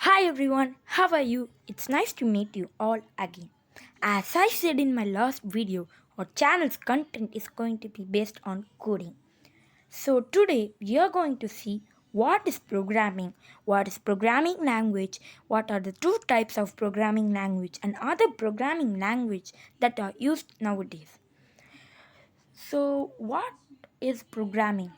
Hi everyone, how are you? It's nice to meet you all again. As I said in my last video, our channel's content is going to be based on coding. So today we are going to see what is programming language, what are the two types of programming language and other programming language that are used nowadays. So what is programming?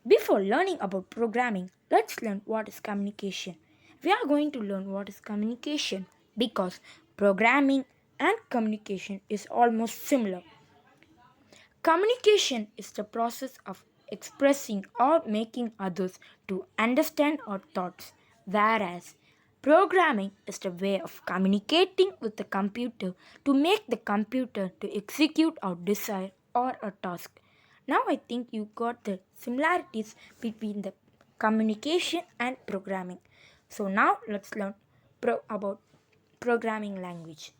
Before learning about programming, let's learn what is communication. We are going to learn what is communication because programming and communication is almost similar. Communication is the process of expressing or making others to understand our thoughts, whereas programming is the way of communicating with the computer to make the computer to execute our desire or a task. Now I think you got the similarities between the communication and programming. So now let's learn about programming language.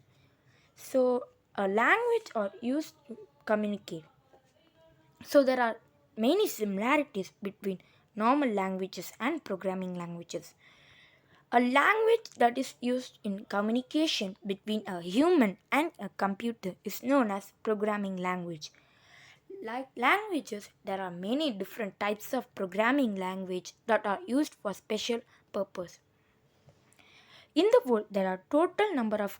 So a language are used to communicate. So there are many similarities between normal languages and programming languages. A language that is used in communication between a human and a computer is known as programming language. Like languages, there are many different types of programming language that are used for special purpose. In the world, there are total number of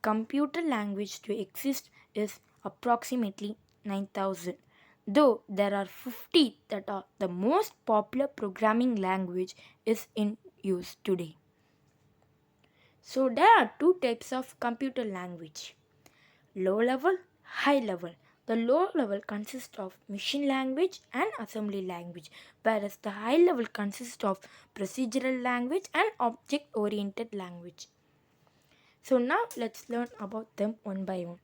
computer language to exist is approximately 9,000. Though there are 50 that are the most popular programming language is in use today. So there are two types of computer language. Low level, high level. The low level consists of machine language and assembly language, whereas the high level consists of procedural language and object oriented language. So now let's learn about them one by one.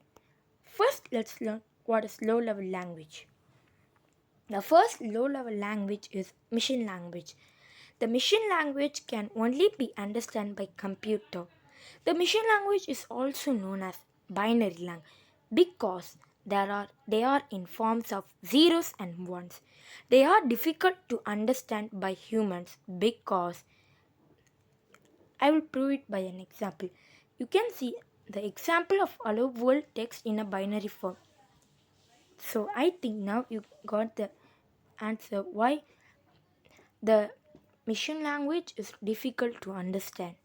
First, let's learn what is low level language. The first low level language is machine language. The machine language can only be understood by computer. The machine language is also known as binary language because they are in forms of zeros and ones. They are difficult to understand by humans because I will prove it by an example. You can see the example of hello world text in a binary form. So I think now you got the answer why the machine language is difficult to understand.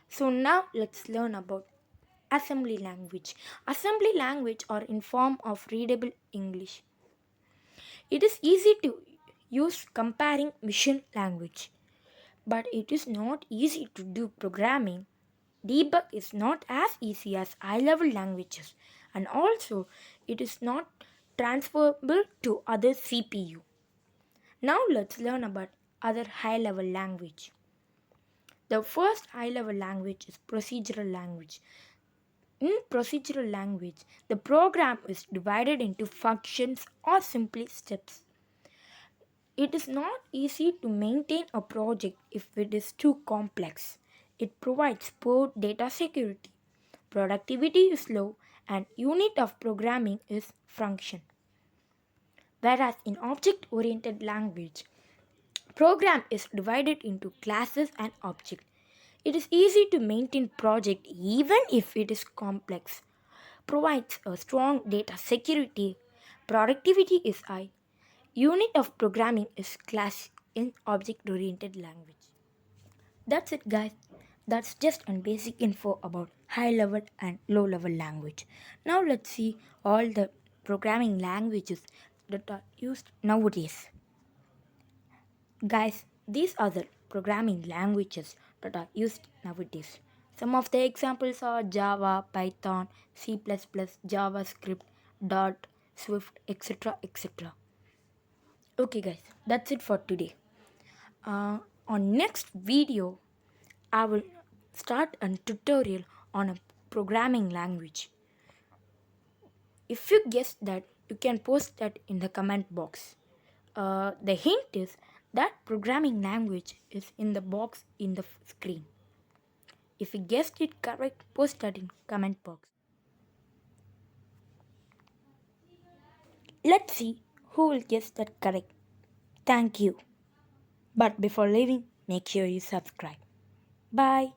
So now let's learn about assembly language. Assembly language are in form of readable English. It is easy to use comparing machine language, but it is not easy to do programming. Debug is not as easy as high level languages, and also it is not transferable to other CPU. Now let's learn about other high level language. The first high level language is procedural language. In procedural language, the program is divided into functions or simply steps. It is not easy to maintain a project if it is too complex. It provides poor data security. Productivity is low and unit of programming is function. Whereas in object oriented language, program is divided into classes and objects. It is easy to maintain project even if it is complex. Provides a strong data security. Productivity is high. Unit of programming is class in object oriented language. That's it guys. That's just a basic info about high level and low level language. Now let's see all the programming languages that are used nowadays. Guys, these are the programming languages that are used nowadays. Some of the examples are Java, Python, C++, JavaScript, Dart, Swift, etc. etc. Okay guys, that's it for today. On next video, I will start a tutorial on a programming language. If you guess that, you can post that in the comment box. The hint is that programming language is in the box in the screen. If you guessed it correct, post that in comment box. Let's see who will guess that correct. Thank you. But before leaving, make sure you subscribe. Bye.